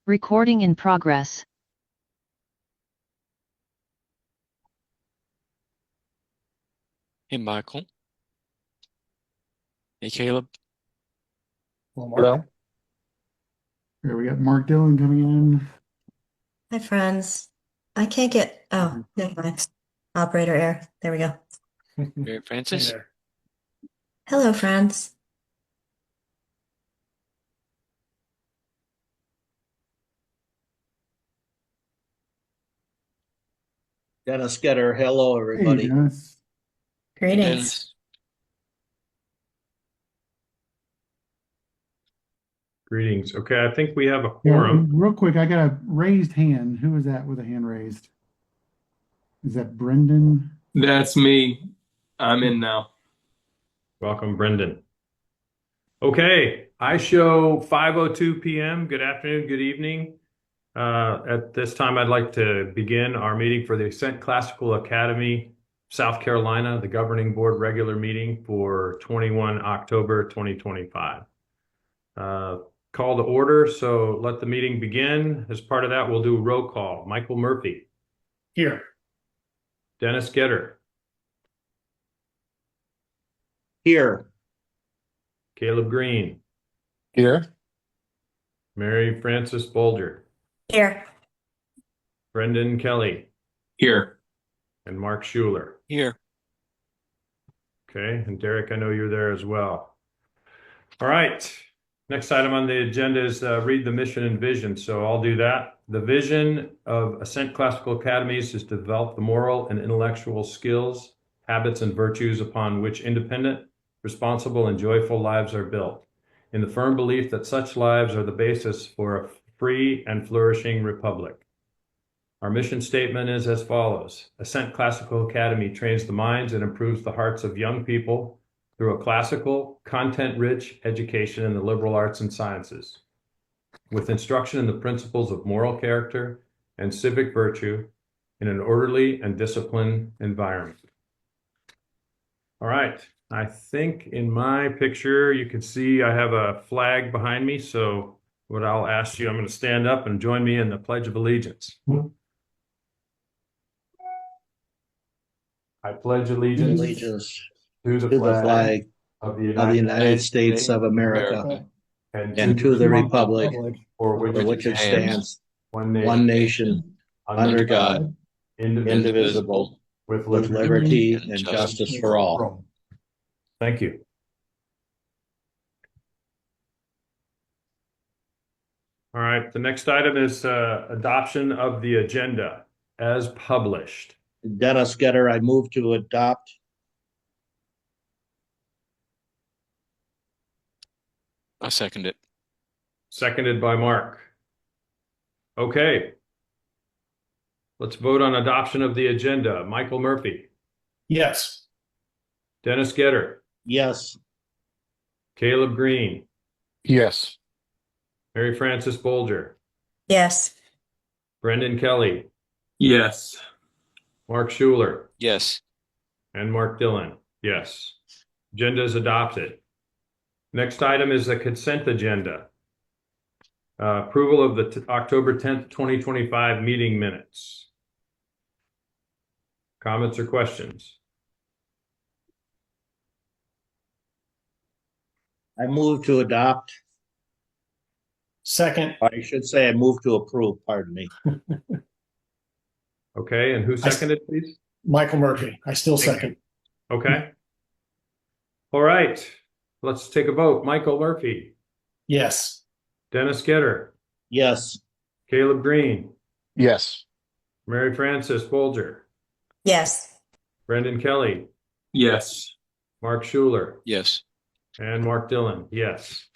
Recording in progress. Hey, Michael. Hey, Caleb. Hello. Here we got Mark Dillon coming in. Hi, friends. I can't get, oh, never mind. Operator error. There we go. Mary Francis. Hello, friends. Dennis Getter. Hello, Hey, everybody. Dennis. Greetings. Dennis. Greetings. Okay, I think we have a Yeah, quorum. real quick, I got a raised hand. Who is that with a hand raised? Is that Brendan? That's me. I'm in now. Welcome, Brendan. Okay, I show 5:02 p.m. Good afternoon, good evening. At this time, I'd like to begin our meeting for the Ascent Classical Academy, South Carolina, the governing board regular meeting for 21 October 2025. Call to order, so let the meeting begin. As part of that, we'll do roll call. Michael Murphy. Here. Dennis Getter. Here. Caleb Green. Here. Mary Frances Bolger. Here. Brendan Kelly. Here. And Mark Schuler. Here. Okay, and Derek, I know you're there as well. All right, next item on the agenda is read the mission and vision. So I'll do that. The vision of Ascent Classical Academies is to develop the moral and intellectual skills, habits, and virtues upon which independent, responsible, and joyful lives are built, in the firm belief that such lives are the basis for a free and flourishing republic. Our mission statement is as follows. Ascent Classical Academy trains the minds and improves the hearts of young people through a classical, content-rich education in the liberal arts and sciences, with instruction in the principles of moral character and civic virtue in an orderly and disciplined environment. All right, I think in my picture, you can see I have a flag behind me. So what I'll ask you, I'm going to stand up and join me in the Pledge of Allegiance. I pledge allegiance to the flag of the United States of America and to the republic for which it stands, one one nation, under God, indivisible, with with liberty and justice for all. Thank you. All right, the next item is adoption of the agenda as published. Dennis Getter, I move to adopt. I second it. Seconded by Mark. Okay. Let's vote on adoption of the agenda. Michael Murphy. Yes. Dennis Getter. Yes. Caleb Green. Yes. Mary Frances Bolger. Yes. Brendan Kelly. Yes. Mark Schuler. Yes. And Mark Dillon. Yes. Agenda is adopted. Next item is the consent agenda. Approval of the October 10th, 2025 meeting minutes. Comments or questions? I move to adopt. Second. I should say I move to approve, pardon me. Okay, and who seconded, please? Michael Murphy. I still second. Okay. All right, let's take a vote. Michael Murphy. Yes. Dennis Getter. Yes. Caleb Green. Yes. Mary Frances Bolger. Yes. Brendan Kelly. Yes. Mark Schuler. Yes. And Mark Dillon. Yes.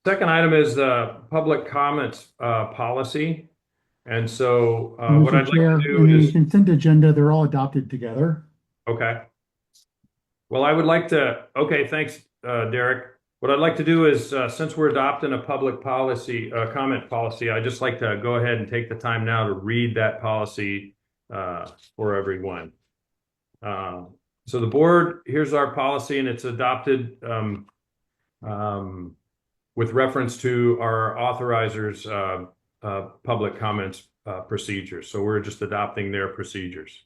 Second item is the public comments policy. And so what I'd like to do in is the consent agenda, they're all adopted together. okay. Well, I would like to, okay, thanks, Derek. What I'd like to do is, since we're adopting a public policy, comment policy, I'd just like to go ahead and take the time now to read that policy for everyone. So the board, here's our policy, and it's adopted with reference to our authorizers, public comments procedures. So we're just adopting their procedures.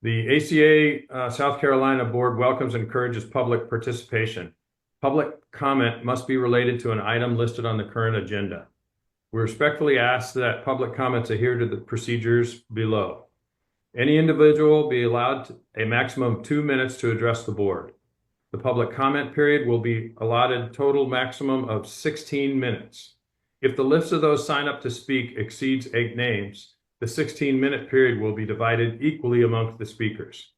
The ACA South Carolina Board welcomes and encourages public participation. Public comment must be related to an item listed on the current agenda. We respectfully ask that public comments adhere to the procedures below. Any individual will be allowed a maximum of 2 minutes to address the board. The public comment period will be allotted total maximum of 16 minutes. If the list of those signed up to speak exceeds 8 names, the 16-minute period will be divided equally amongst the speakers.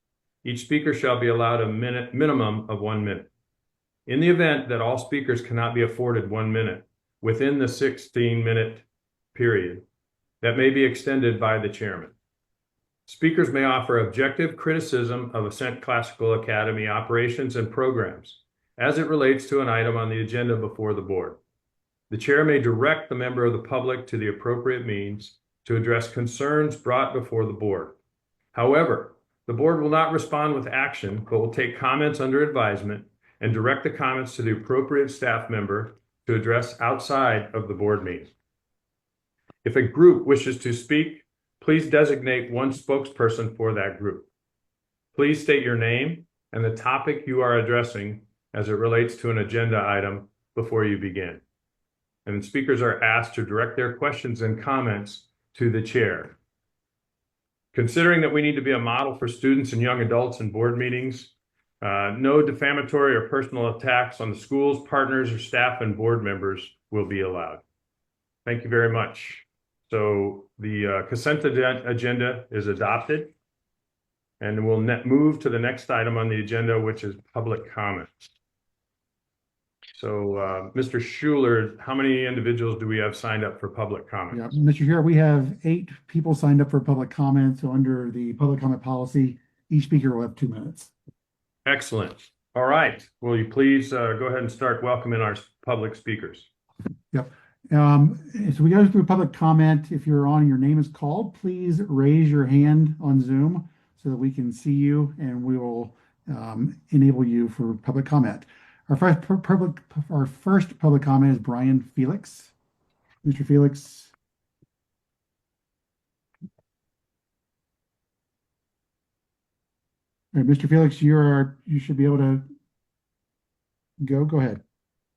Each speaker shall be allowed a minimum of 1 minute. In the event that all speakers cannot be afforded 1 minute within the 16-minute period, that may be extended by the chairman. Speakers may offer objective criticism of Ascent Classical Academy operations and programs as it relates to an item on the agenda before the board. The chair may direct the member of the public to the appropriate means to address concerns brought before the board. However, the board will not respond with action, but will take comments under advisement and direct the comments to the appropriate staff member to address outside of the board meeting. If a group wishes to speak, please designate one spokesperson for that group. Please state your name and the topic you are addressing as it relates to an agenda item before you begin. And speakers are asked to direct their questions and comments to the chair. Considering that we need to be a model for students and young adults in board meetings, no defamatory or personal attacks on the schools, partners, or staff and board members will be allowed. Thank you very much. So the consent agenda is adopted, and we'll move to the next item on the agenda, which is public comments. So, Mr. Schuler, how many individuals do we have signed up for public comments? Yeah, Mr. Chair, we have 8 people signed up for public comment. So under the public comment policy, each speaker will have 2 minutes. Excellent. All right. Will you please go ahead and start welcoming our public speakers? Yep. So we go through public comment. If you're on and your name is called, please raise your hand on Zoom so that we can see you, and we will enable you for public comment. Our first public comment is Brian Felix. Mr. Felix. All right, Mr. Felix, you should be able to go ahead.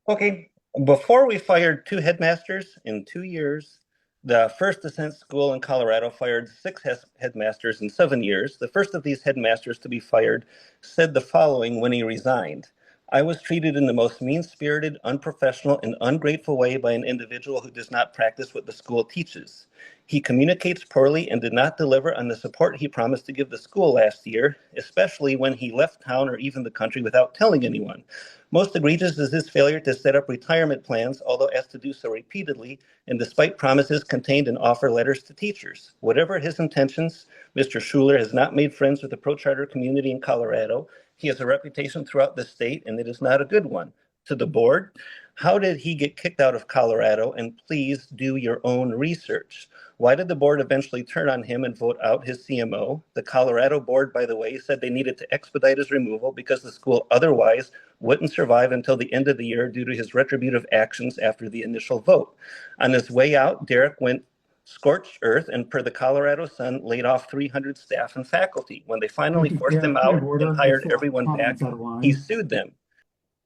Okay. Before we fired 2 headmasters in 2 years, the first Ascent school in Colorado fired 6 headmasters in 7 years. The first of these headmasters to be fired said the following when he resigned: "I was treated in the most mean-spirited, unprofessional, and ungrateful way by an individual who does not practice what the school teaches. He communicates poorly and did not deliver on the support he promised to give the school last year, especially when he left town or even the country without telling anyone. Most egregious is his failure to set up retirement plans, although asked to do so repeatedly, and despite promises contained in offer letters to teachers. Whatever his intentions, Mr. Schuler has not made friends with the pro-charter community in Colorado. He has a reputation throughout the state, and it is not a good one. To the board, how did he get kicked out of Colorado? And please do your own research. Why did the board eventually turn on him and vote out his CMO? The Colorado board, by the way, said they needed to expedite his removal because the school otherwise wouldn't survive until the end of the year due to his retributive actions after the initial vote. On his way out, Derek went scorched earth and, per the Colorado Sun, laid off 300 staff and faculty. When they finally forced him out and hired everyone back, he sued them."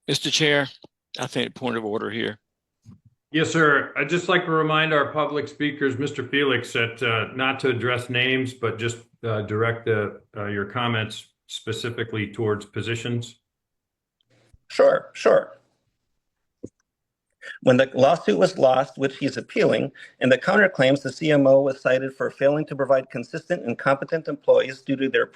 Mr. Chair, I think point of order here. Yes, sir. I'd just like to remind our public speakers, Mr. Felix, that not to address names, but just direct your comments specifically towards positions. Sure. When the lawsuit was lost, which he's appealing, and the counterclaims, the CMO was cited for failing to provide consistent and competent employees due to their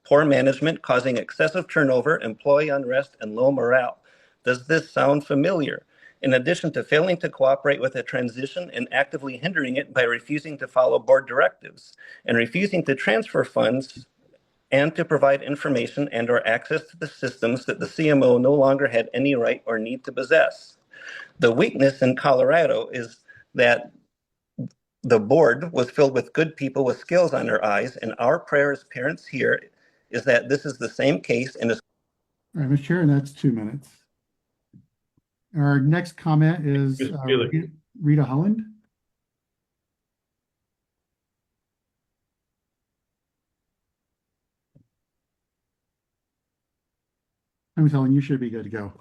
poor management, causing excessive turnover, employee unrest, and low morale. Does this sound familiar? In addition to failing to cooperate with a transition and actively hindering it by refusing to follow board directives and refusing to transfer funds and to provide information and or access to the systems that the CMO no longer had any right or need to possess. The weakness in Colorado is that the board was filled with good people with skills on their eyes, and our prayer as parents here is that this is the same case in this. All right, Mr. Chair, and that's 2 minutes. Our next comment is Rita Holland. Ms. Helen, you should be good to go.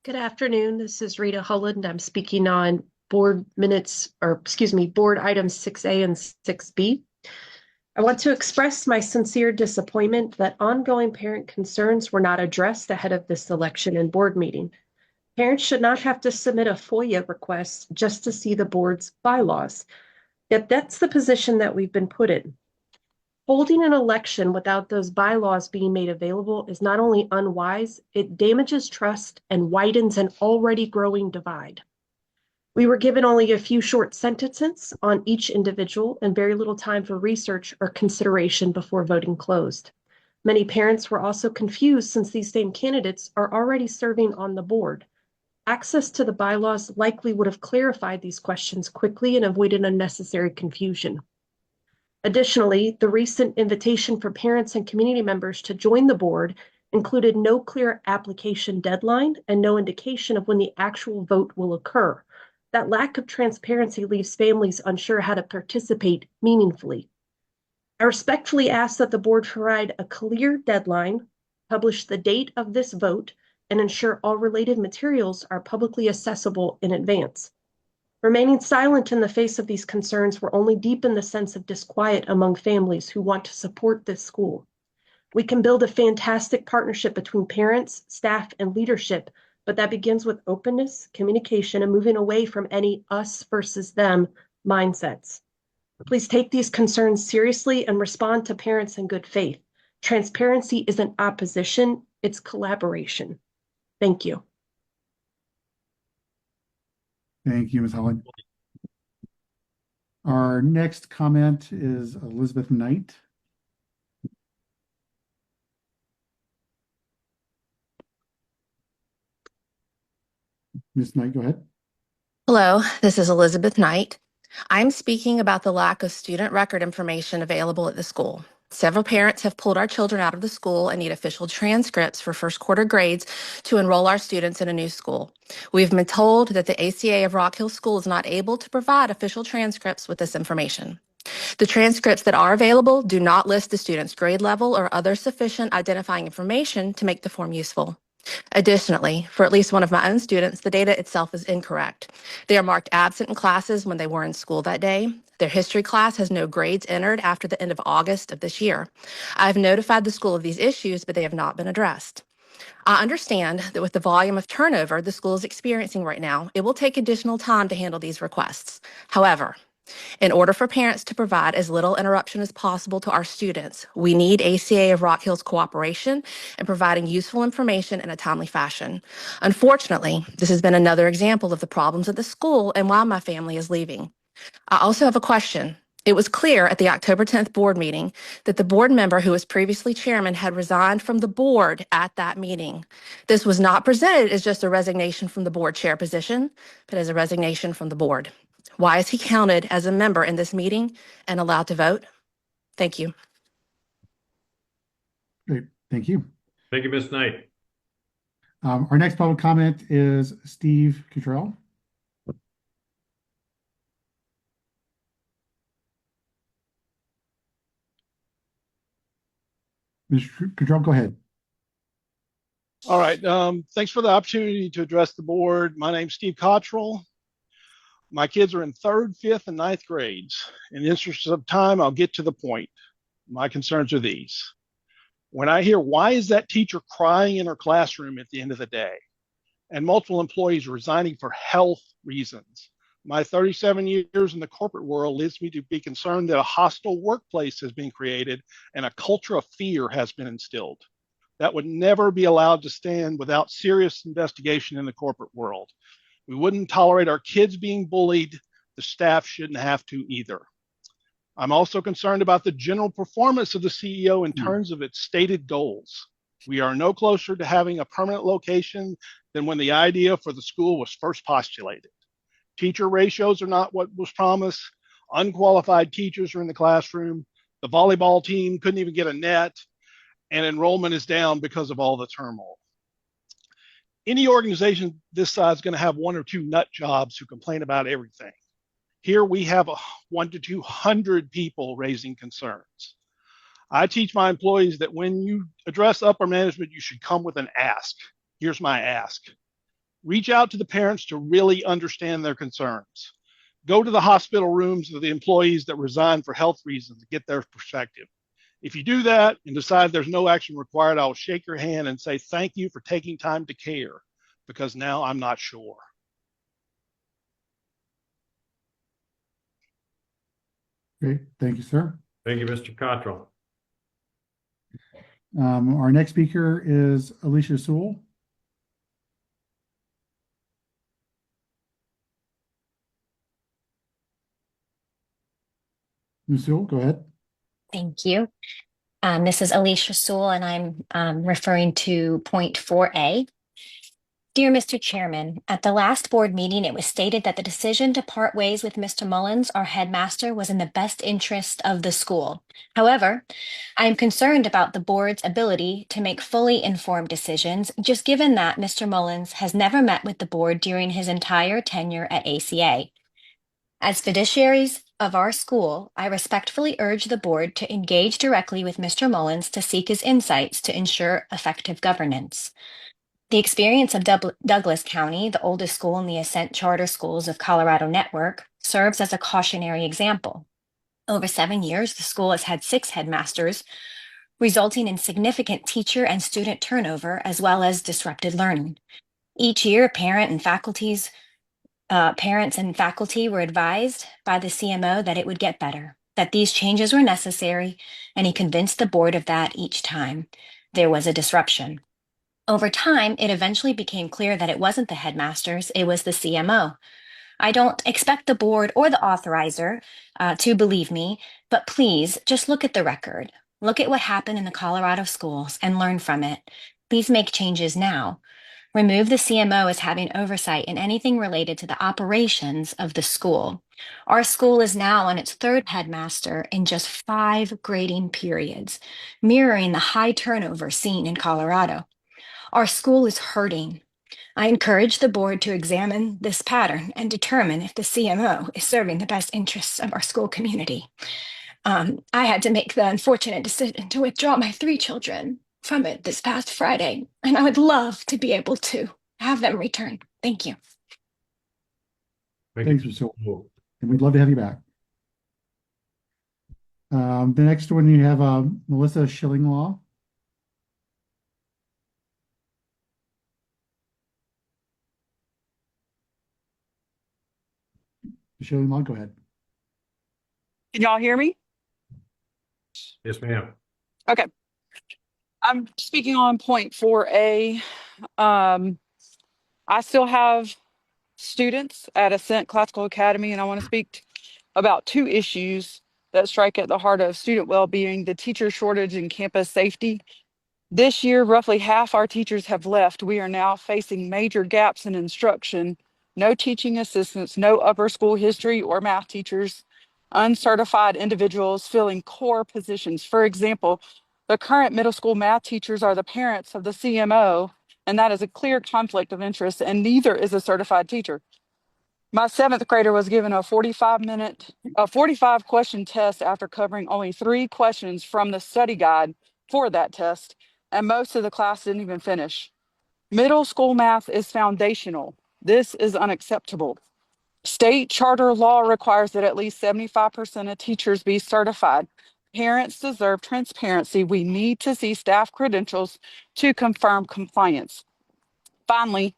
Good afternoon. This is Rita Holland. I'm speaking on board minutes, or excuse me, board items 6A and 6B. I want to express my sincere disappointment that ongoing parent concerns were not addressed ahead of this election and board meeting. Parents should not have to submit a FOIA request just to see the board's bylaws. Yet that's the position that we've been put in. Holding an election without those bylaws being made available is not only unwise, it damages trust and widens an already growing divide. We were given only a few short sentences on each individual and very little time for research or consideration before voting closed. Many parents were also confused since these same candidates are already serving on the board. Access to the bylaws likely would have clarified these questions quickly and avoided unnecessary confusion. Additionally, the recent invitation for parents and community members to join the board included no clear application deadline and no indication of when the actual vote will occur. That lack of transparency leaves families unsure how to participate meaningfully. I respectfully ask that the board provide a clear deadline, publish the date of this vote, and ensure all related materials are publicly accessible in advance. Remaining silent in the face of these concerns will only deepen the sense of disquiet among families who want to support this school. We can build a fantastic partnership between parents, staff, and leadership, but that begins with openness, communication, and moving away from any us versus them mindsets. Please take these concerns seriously and respond to parents in good faith. Transparency isn't opposition, it's collaboration. Thank you. Thank you, Ms. Helen. Our next comment is Elizabeth Knight. Ms. Knight, go ahead. Hello, this is Elizabeth Knight. I'm speaking about the lack of student record information available at the school. Several parents have pulled our children out of the school and need official transcripts for first quarter grades to enroll our students in a new school. We've been told that the ACA of Rock Hill School is not able to provide official transcripts with this information. The transcripts that are available do not list the student's grade level or other sufficient identifying information to make the form useful. Additionally, for at least one of my own students, the data itself is incorrect. They are marked absent in classes when they were in school that day. Their history class has no grades entered after the end of August of this year. I have notified the school of these issues, but they have not been addressed. I understand that with the volume of turnover the school is experiencing right now, it will take additional time to handle these requests. However, in order for parents to provide as little interruption as possible to our students, we need ACA of Rock Hill's cooperation in providing useful information in a timely fashion. Unfortunately, this has been another example of the problems at the school and why my family is leaving. I also have a question. It was clear at the October 10th board meeting that the board member who was previously chairman had resigned from the board at that meeting. This was not presented as just a resignation from the board chair position, but as a resignation from the board. Why is he counted as a member in this meeting and allowed to vote? Thank you. Great, thank you. Thank you, Ms. Knight. Our next public comment is Steve Cottrell. Mr. Cottrell, go ahead. All right. Thanks for the opportunity to address the board. My name's Steve Cottrell. My kids are in 3rd, 5th, and 9th grades. In the interest of time, I'll get to the point. My concerns are these. When I hear, why is that teacher crying in her classroom at the end of the day? And multiple employees resigning for health reasons. My 37 years in the corporate world leads me to be concerned that a hostile workplace has been created and a culture of fear has been instilled. That would never be allowed to stand without serious investigation in the corporate world. We wouldn't tolerate our kids being bullied. The staff shouldn't have to either. I'm also concerned about the general performance of the CEO in terms of its stated goals. We are no closer to having a permanent location than when the idea for the school was first postulated. Teacher ratios are not what was promised. Unqualified teachers are in the classroom. The volleyball team couldn't even get a net, and enrollment is down because of all the turmoil. Any organization this size is going to have 1 or 2 nut jobs who complain about everything. Here we have 100 to 200 people raising concerns. I teach my employees that when you address upper management, you should come with an ask. Here's my ask. Reach out to the parents to really understand their concerns. Go to the hospital rooms of the employees that resign for health reasons to get their perspective. If you do that and decide there's no action required, I'll shake your hand and say thank you for taking time to care, because now I'm not sure. Great. Thank you, sir. Thank you, Mr. Cottrell. Our next speaker is Alicia Sewell. Ms. Sewell, go ahead. Thank you. This is Alicia Sewell, and I'm referring to point 4A. Dear Mr. Chairman, at the last board meeting, it was stated that the decision to part ways with Mr. Mullins, our headmaster, was in the best interest of the school. However, I am concerned about the board's ability to make fully informed decisions, just given that Mr. Mullins has never met with the board during his entire tenure at ACA. As fiduciaries of our school, I respectfully urge the board to engage directly with Mr. Mullins to seek his insights to ensure effective governance. The experience of Douglas County, the oldest school in the Ascent Charter Schools of Colorado network, serves as a cautionary example. Over 7 years, the school has had 6 headmasters, resulting in significant teacher and student turnover, as well as disrupted learning. Each year, parents and faculty were advised by the CMO that it would get better, that these changes were necessary, and he convinced the board of that each time there was a disruption. Over time, it eventually became clear that it wasn't the headmasters, it was the CMO. I don't expect the board or the authorizer to believe me, but please just look at the record. Look at what happened in the Colorado schools and learn from it. Please make changes now. Remove the CMO as having oversight in anything related to the operations of the school. Our school is now on its 3rd headmaster in just 5 grading periods, mirroring the high turnover seen in Colorado. Our school is hurting. I encourage the board to examine this pattern and determine if the CMO is serving the best interests of our school community. I had to make the unfortunate decision to withdraw my 3 children from it this past Friday, and I would love to be able to have them return. Thank you. Thanks, Ms. Sewell. And we'd love to have you back. The next one you have Melissa Schillinglaw. Schillinglaw, go ahead. Can y'all hear me? Yes, ma'am. Okay. I'm speaking on point 4A. I still have students at Ascent Classical Academy, and I want to speak about 2 issues that strike at the heart of student well-being: the teacher shortage and campus safety. This year, roughly half our teachers have left. We are now facing major gaps in instruction: no teaching assistants, no upper school history or math teachers, uncertified individuals filling core positions. For example, the current middle school math teachers are the parents of the CMO, and that is a clear conflict of interest, and neither is a certified teacher. My 7th grader was given a 45 question test after covering only 3 questions from the study guide for that test, and most of the class didn't even finish. Middle school math is foundational. This is unacceptable. State charter law requires that at least 75% of teachers be certified. Parents deserve transparency. We need to see staff credentials to confirm compliance. Finally,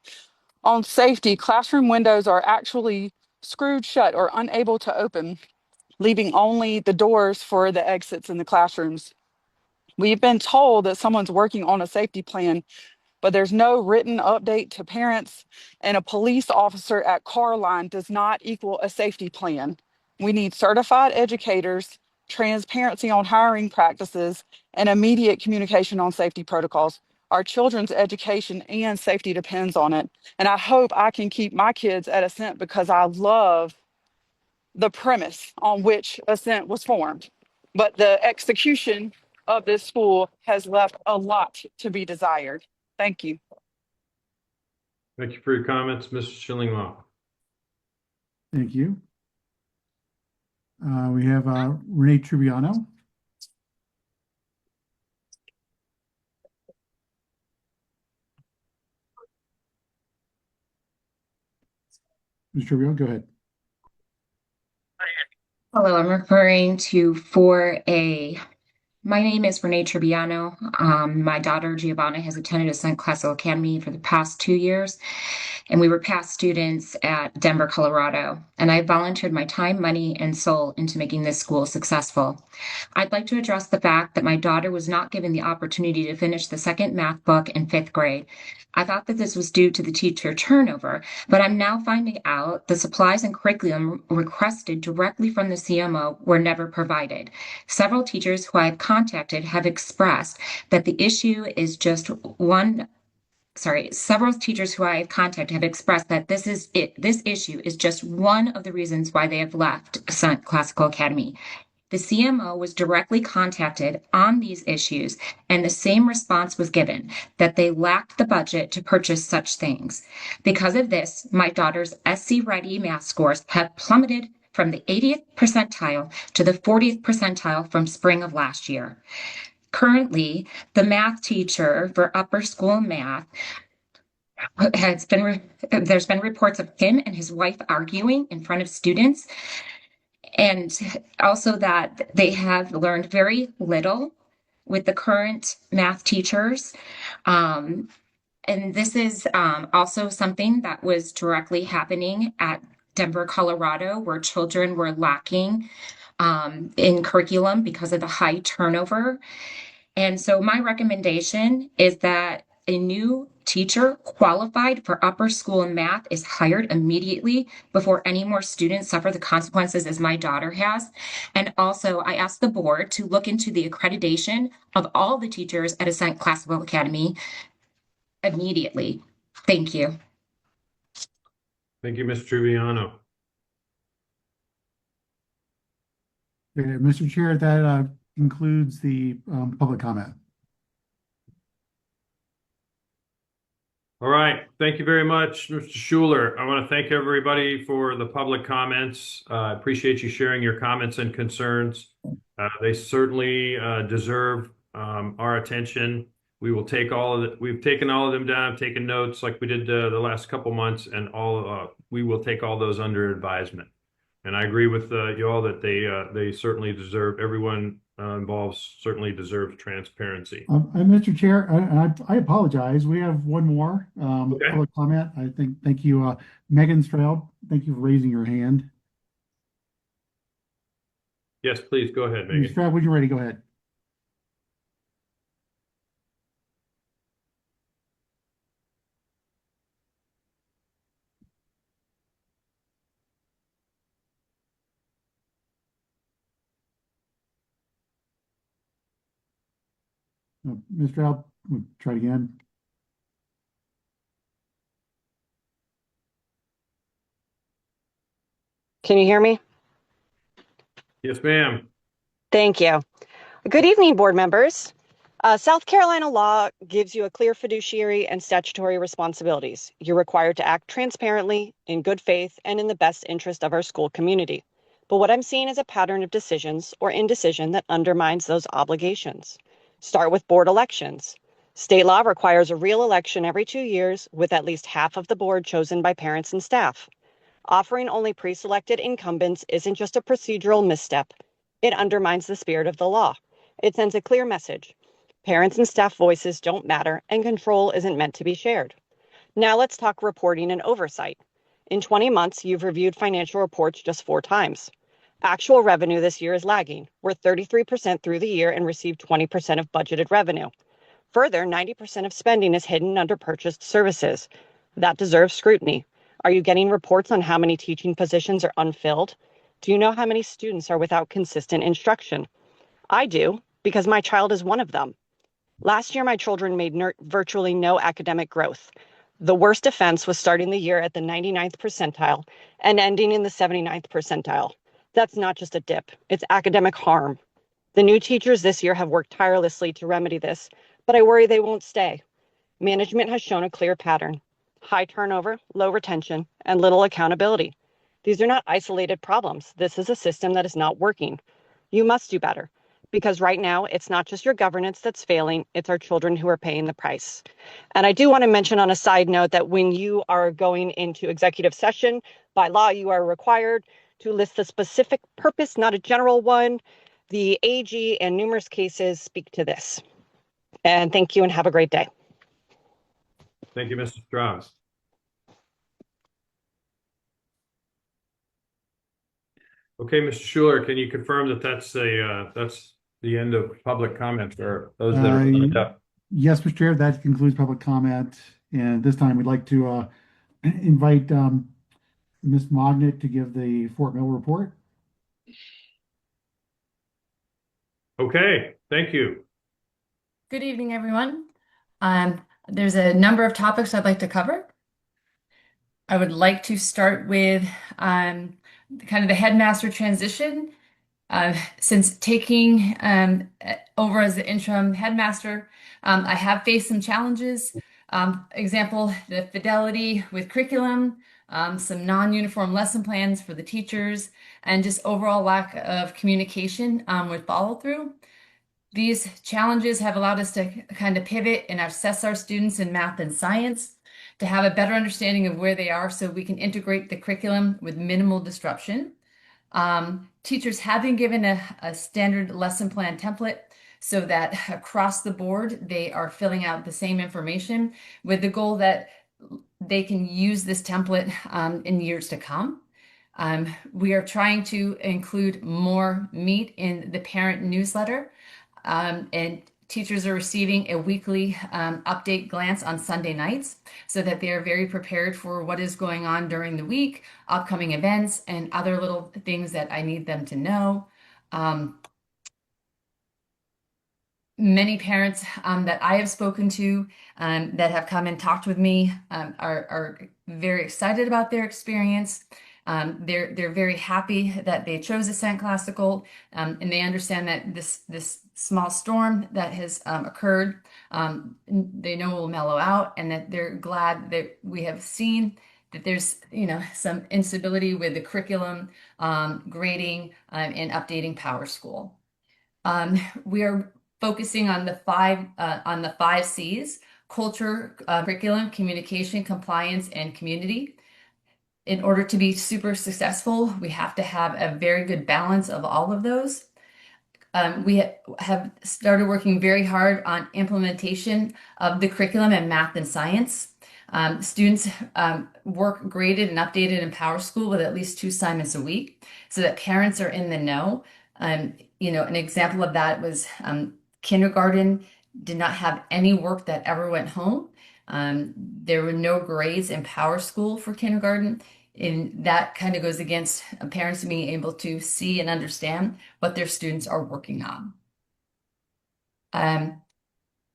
on safety, classroom windows are actually screwed shut or unable to open, leaving only the doors for the exits in the classrooms. We've been told that someone's working on a safety plan, but there's no written update to parents, and a police officer at car line does not equal a safety plan. We need certified educators, transparency on hiring practices, and immediate communication on safety protocols. Our children's education and safety depends on it. And I hope I can keep my kids at Ascent because I love the premise on which Ascent was formed. But the execution of this school has left a lot to be desired. Thank you. Thank you for your comments, Mr. Schillinglaw. Thank you. We have Renee Trubiano. Mr. Trivio, go ahead. Hello, I'm referring to 4A. My name is Renee Tribbiano. My daughter Giovanna has attended Ascent Classical Academy for the past 2 years, and we were past students at Denver, Colorado. And I volunteered my time, money, and soul into making this school successful. I'd like to address the fact that my daughter was not given the opportunity to finish the second math book in 5th grade. I thought that this was due to the teacher turnover, but I'm now finding out the supplies and curriculum requested directly from the CMO were never provided. Several teachers who I've contacted have expressed that the issue is just one. Several teachers who I have contacted have expressed that this issue is just one of the reasons why they have left Ascent Classical Academy. The CMO was directly contacted on these issues, and the same response was given, that they lacked the budget to purchase such things. Because of this, my daughter's SC Ready math scores have plummeted from the 80th percentile to the 40th percentile from spring of last year. Currently, the math teacher for upper school math there's been reports of him and his wife arguing in front of students, and also that they have learned very little with the current math teachers. And this is also something that was directly happening at Denver, Colorado, where children were lacking in curriculum because of the high turnover. And so my recommendation is that a new teacher qualified for upper school in math is hired immediately before any more students suffer the consequences as my daughter has. And also, I ask the board to look into the accreditation of all the teachers at Ascent Classical Academy immediately. Thank you. Thank you, Ms. Tribbiano. Mr. Chair, that concludes the public comment. All right. Thank you very much, Mr. Schuler. I want to thank everybody for the public comments. I appreciate you sharing your comments and concerns. They certainly deserve our attention. We will take all of it. We've taken all of them down, taken notes like we did the last couple months, and we will take all those under advisement. And I agree with you all that they certainly deserve, everyone involved certainly deserves transparency. Mr. Chair, I apologize. We have one more Okay. public comment. Thank you, Megan Straub. Thank you for raising your hand. Yes, please go ahead, Ms. Megan. Straub, when you're ready, go ahead. Ms. Straub, we'll try it again. Can you hear me? Yes, ma'am. Thank you. Good evening, board members. South Carolina law gives you a clear fiduciary and statutory responsibilities. You're required to act transparently, in good faith, and in the best interest of our school community. But what I'm seeing is a pattern of decisions or indecision that undermines those obligations. Start with board elections. State law requires a real election every 2 years with at least half of the board chosen by parents and staff. Offering only pre-selected incumbents isn't just a procedural misstep. It undermines the spirit of the law. It sends a clear message. Parents and staff voices don't matter, and control isn't meant to be shared. Now let's talk reporting and oversight. In 20 months, you've reviewed financial reports just 4 times. Actual revenue this year is lagging. We're 33% through the year and received 20% of budgeted revenue. Further, 90% of spending is hidden under purchased services. That deserves scrutiny. Are you getting reports on how many teaching positions are unfilled? Do you know how many students are without consistent instruction? I do, because my child is one of them. Last year, my children made virtually no academic growth. The worst offense was starting the year at the 99th percentile and ending in the 79th percentile. That's not just a dip, it's academic harm. The new teachers this year have worked tirelessly to remedy this, but I worry they won't stay. Management has shown a clear pattern: high turnover, low retention, and little accountability. These are not isolated problems. This is a system that is not working. You must do better. because right now it's not just your governance that's failing, it's our children who are paying the price. And I do want to mention on a side note that when you are going into executive session, by law, you are required to list the specific purpose, not a general one. The AG and numerous cases speak to this. And thank you and have a great day. Thank you, Mr. Strauss. Okay, Mr. Schuler, can you confirm that that's the end of public comment for those that are signed up? Yes, Mr. Chair, that concludes public comment. And this time we'd like to invite Ms. Mognet to give the Fort Mill report. Okay, thank you. Good evening, everyone. There's a number of topics I'd like to cover. I would like to start with kind of the headmaster transition. Since taking over as the interim headmaster, I have faced some challenges. Example, the fidelity with curriculum, some non-uniform lesson plans for the teachers, and just overall lack of communication with follow-through. These challenges have allowed us to kind of pivot and assess our students in math and science to have a better understanding of where they are so we can integrate the curriculum with minimal disruption. Teachers have been given a standard lesson plan template so that across the board, they are filling out the same information with the goal that they can use this template in years to come. We are trying to include more meat in the parent newsletter, and teachers are receiving a weekly update glance on Sunday nights so that they are very prepared for what is going on during the week, upcoming events, and other little things that I need them to know. Many parents that I have spoken to that have come and talked with me are very excited about their experience. They're very happy that they chose Ascent Classical, and they understand that this small storm that has occurred, they know will mellow out, and that they're glad that we have seen that there's some instability with the curriculum, grading, and updating PowerSchool. We are focusing on the five C's: culture, curriculum, communication, compliance, and community. In order to be super successful, we have to have a very good balance of all of those. We have started working very hard on implementation of the curriculum in math and science. Students work graded and updated in PowerSchool with at least 2 assignments a week so that parents are in the know. An example of that was kindergarten did not have any work that ever went home. There were no grades in PowerSchool for kindergarten, and that kind of goes against parents being able to see and understand what their students are working on.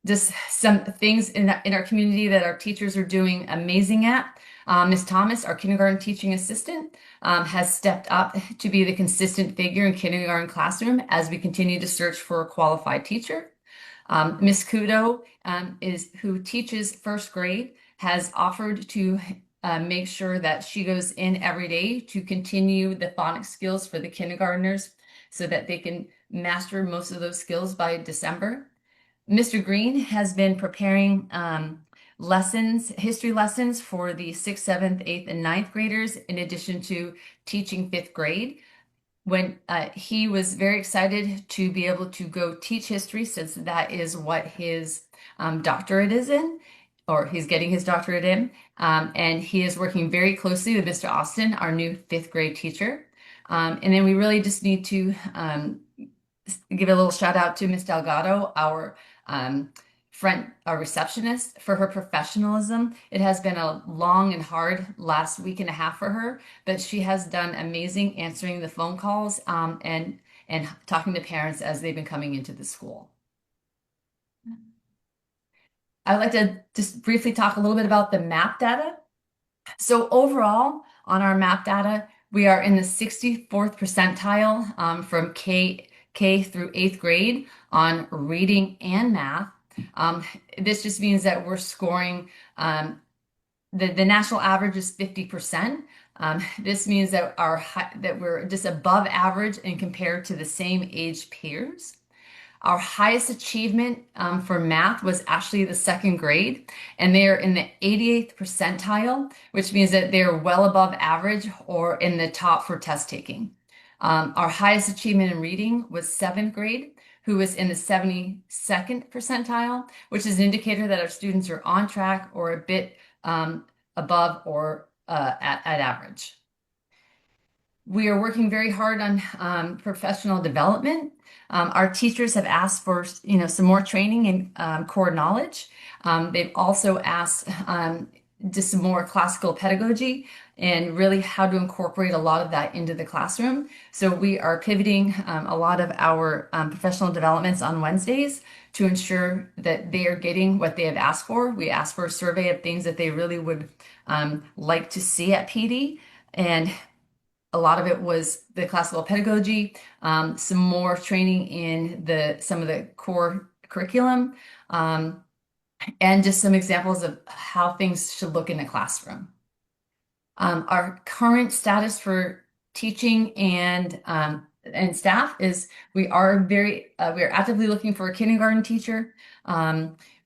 Just some things in our community that our teachers are doing amazing at. Ms. Thomas, our kindergarten teaching assistant, has stepped up to be the consistent figure in kindergarten classroom as we continue to search for a qualified teacher. Ms. Kudo, who teaches first grade, has offered to make sure that she goes in every day to continue the phonics skills for the kindergartners so that they can master most of those skills by December. Mr. Green has been preparing history lessons for the 6th, 7th, 8th, and 9th graders, in addition to teaching 5th grade. When he was very excited to be able to go teach history, since that is what his doctorate is in, or he's getting his doctorate in. And he is working very closely with Mr. Austin, our new 5th grade teacher. And then we really just need to give a little shout out to Ms. Delgado, our receptionist, for her professionalism. It has been a long and hard last week and a half for her, but she has done amazing answering the phone calls and talking to parents as they've been coming into the school. I'd like to just briefly talk a little bit about the MAP data. So overall, on our MAP data, we are in the 64th percentile from K through 8th grade on reading and math. This just means that we're scoring, the national average is 50%. This means that we're just above average and compared to the same age peers. Our highest achievement for math was actually the second grade, and they are in the 88th percentile, which means that they are well above average or in the top for test taking. Our highest achievement in reading was seventh grade, who was in the 72nd percentile, which is an indicator that our students are on track or a bit above or at average. We are working very hard on professional development. Our teachers have asked for, some more training in core knowledge. They've also asked just some more classical pedagogy and really how to incorporate a lot of that into the classroom. So we are pivoting a lot of our professional developments on Wednesdays to ensure that they are getting what they have asked for. We asked for a survey of things that they really would like to see at PD, and a lot of it was the classical pedagogy, some more training in some of the core curriculum, and just some examples of how things should look in a classroom. Our current status for teaching and staff is we are actively looking for a kindergarten teacher.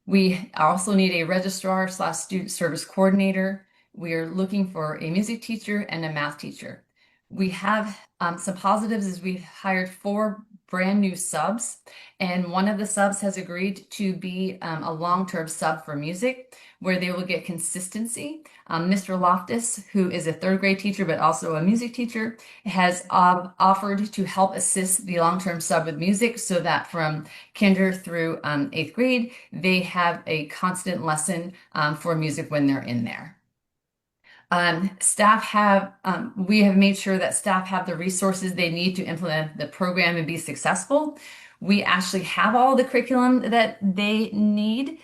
We also need a registrar/student service coordinator. We are looking for a music teacher and a math teacher. We have some positives is we've hired 4 brand new subs, and one of the subs has agreed to be a long-term sub for music, where they will get consistency. Mr. Loftus, who is a 3rd grade teacher but also a music teacher, has offered to help assist the long-term sub with music so that from kinder through 8th grade, they have a constant lesson for music when they're in there. We have made sure that staff have the resources they need to implement the program and be successful. We actually have all the curriculum that they need.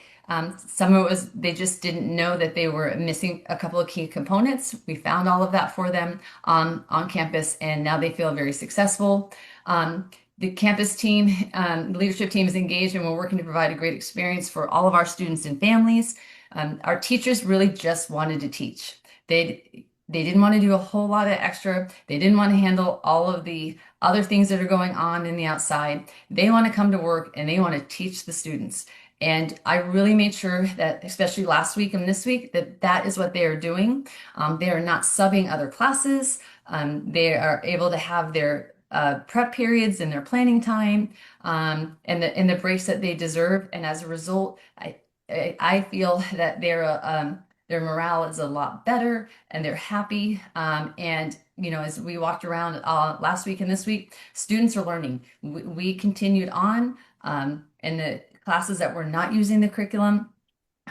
Some of it was they just didn't know that they were missing a couple of key components. We found all of that for them on campus, and now they feel very successful. The campus team, the leadership team is engaged, and we're working to provide a great experience for all of our students and families. Our teachers really just wanted to teach. They didn't want to do a whole lot of extra. They didn't want to handle all of the other things that are going on in the outside. They want to come to work and they want to teach the students. And I really made sure that, especially last week and this week, that is what they are doing. They are not subbing other classes. They are able to have their prep periods and their planning time and the breaks that they deserve. And as a result, I feel that their morale is a lot better and they're happy. And, as we walked around last week and this week, students are learning. We continued on in the classes that were not using the curriculum.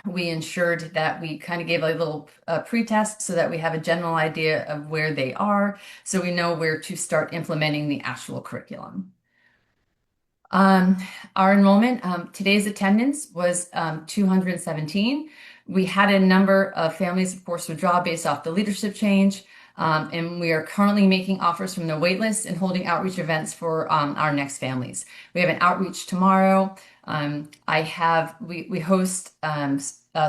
We ensured that we kind of gave a little pre-test so that we have a general idea of where they are, so we know where to start implementing the actual curriculum. Our enrollment, today's attendance was 217. We had a number of families, of course, withdraw based off the leadership change, and we are currently making offers from the waitlist and holding outreach events for our next families. We have an outreach tomorrow. We host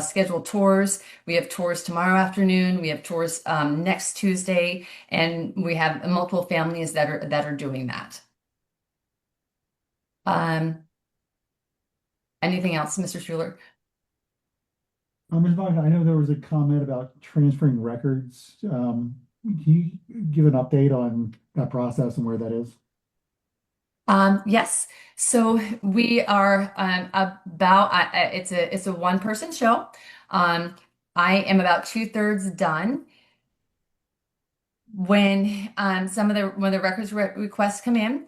scheduled tours. We have tours tomorrow afternoon. We have tours next Tuesday, and we have multiple families that are doing that. Anything else, Mr. Schuler? Ms. Vaughn, I know there was a comment about transferring records. Can you give an update on that process and where that is? Yes. So we are it's a one-person show. I am about 2/3 done. When the records requests come in,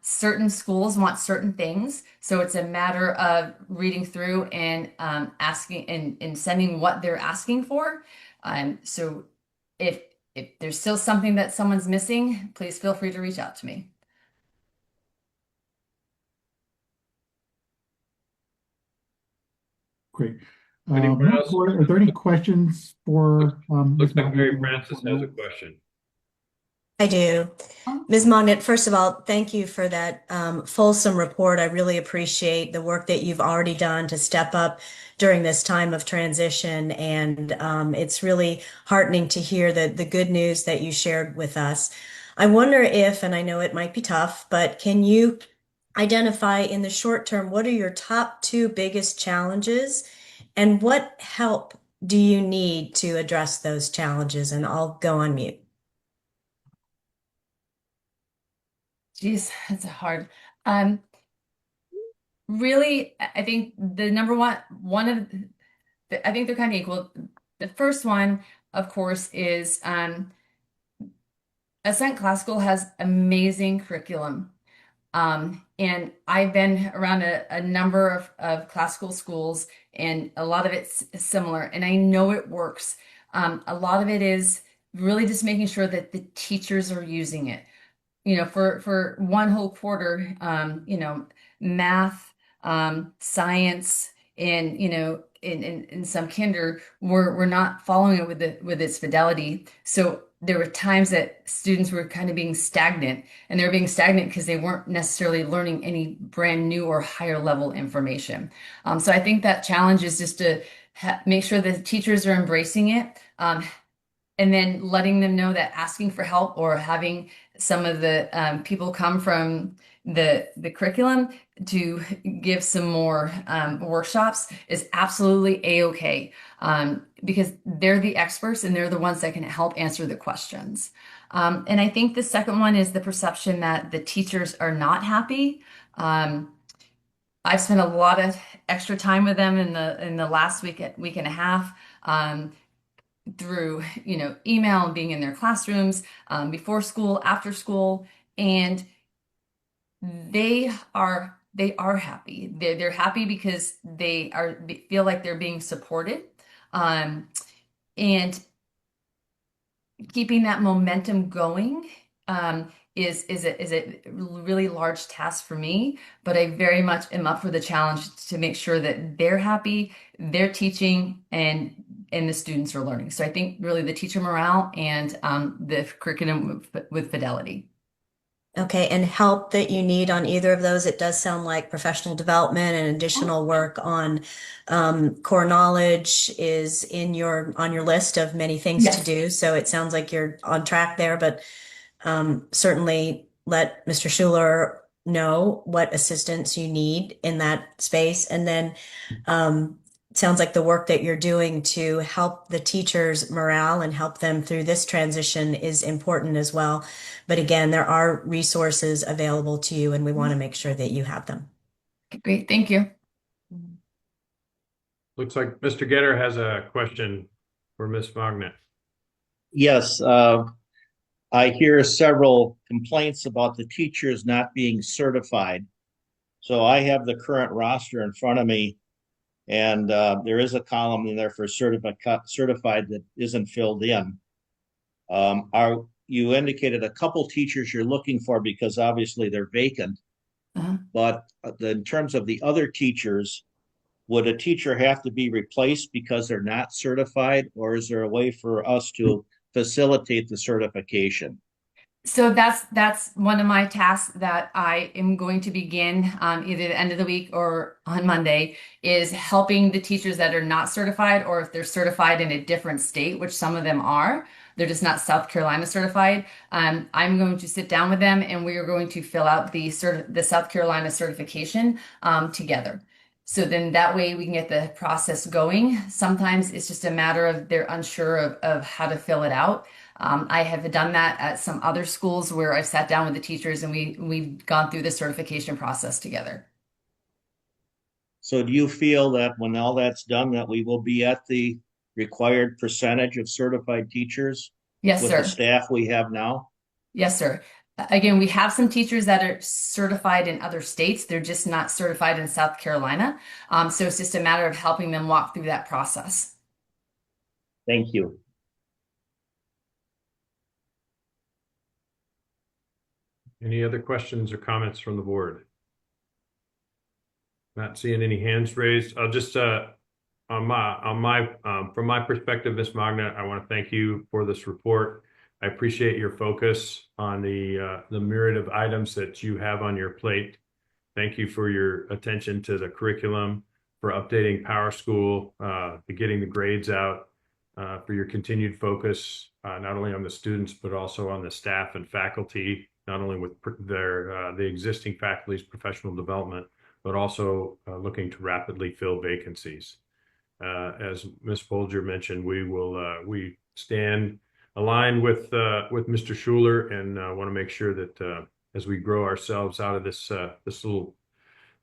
certain schools want certain things, so it's a matter of reading through and asking and sending what they're asking for. So if there's still something that someone's missing, please feel free to reach out to me. Great. Anyone else? Are there any questions for Looks Ms. like Mary Monget? Frances has a question. I do. Ms. Monget, first of all, thank you for that fulsome report. I really appreciate the work that you've already done to step up during this time of transition. And it's really heartening to hear the good news that you shared with us. I wonder if, and I know it might be tough, but can you identify in the short term, what are your top two biggest challenges and what help do you need to address those challenges? And I'll go on mute. Geez, that's a hard. Um, Really, I think the number one of I think they're kind of equal. The first one, of course, is Ascent Classical has amazing curriculum. And I've been around a number of classical schools, and a lot of it's similar, and I know it works. A lot of it is really just making sure that the teachers are using it. For one whole quarter, math, science, and in some kinder, we're not following it with its fidelity. So there were times that students were kind of being stagnant, and they were being stagnant because they weren't necessarily learning any brand new or higher level information. So I think that challenge is just to make sure the teachers are embracing it. And then letting them know that asking for help or having some of the people come from the curriculum to give some more workshops is absolutely a-okay, because they're the experts and they're the ones that can help answer the questions. And I think the second one is the perception that the teachers are not happy. I've spent a lot of extra time with them in the last week and a half. Through email and being in their classrooms, before school, after school, and they are happy. They're happy because they feel like they're being supported, and keeping that momentum going is a really large task for me, but I very much am up for the challenge to make sure that they're happy, they're teaching, and the students are learning. So I think really the teacher morale and the curriculum with fidelity. Okay, and help that you need on either of those. It does sound like professional development and additional work on core knowledge is on your list of many things to do. So it sounds like you're on track there, but certainly let Mr. Schuler know what assistance you need in that space. And then sounds like the work that you're doing to help the teachers' morale and help them through this transition is important as well. But again, there are resources available to you, and we want to make sure that you have them. Great, thank you. Looks like Mr. Getter has a question for Ms. Magnet. Yes, I hear several complaints about the teachers not being certified. So I have the current roster in front of me, and there is a column in there for certified that isn't filled in. You indicated a couple teachers you're looking for because obviously they're vacant. But in terms of the other teachers, would a teacher have to be replaced because they're not certified, or is there a way for us to facilitate the certification? So that's one of my tasks that I am going to begin either the end of the week or on Monday, is helping the teachers that are not certified, or if they're certified in a different state, which some of them are, they're just not South Carolina certified. I'm going to sit down with them and we are going to fill out the South Carolina certification together. So then that way we can get the process going. Sometimes it's just a matter of they're unsure of how to fill it out. I have done that at some other schools where I've sat down with the teachers and we've gone through the certification process together. So do you feel that when all that's done, that we will be at the required percentage of certified teachers? Yes, with sir. the staff we have now? Yes, sir. Again, we have some teachers that are certified in other states. They're just not certified in South Carolina. So it's just a matter of helping them walk through that process. Thank you. Any other questions or comments from the board? Not seeing any hands raised. I'll just from my perspective, Ms. Magna, I want to thank you for this report. I appreciate your focus on the myriad of items that you have on your plate. Thank you for your attention to the curriculum, for updating Power School, for getting the grades out, for your continued focus not only on the students but also on the staff and faculty not only with the existing faculty's professional development, but also looking to rapidly fill vacancies. As Ms. Bolger mentioned, we stand aligned with Mr. Schuler and want to make sure that as we grow ourselves out of this little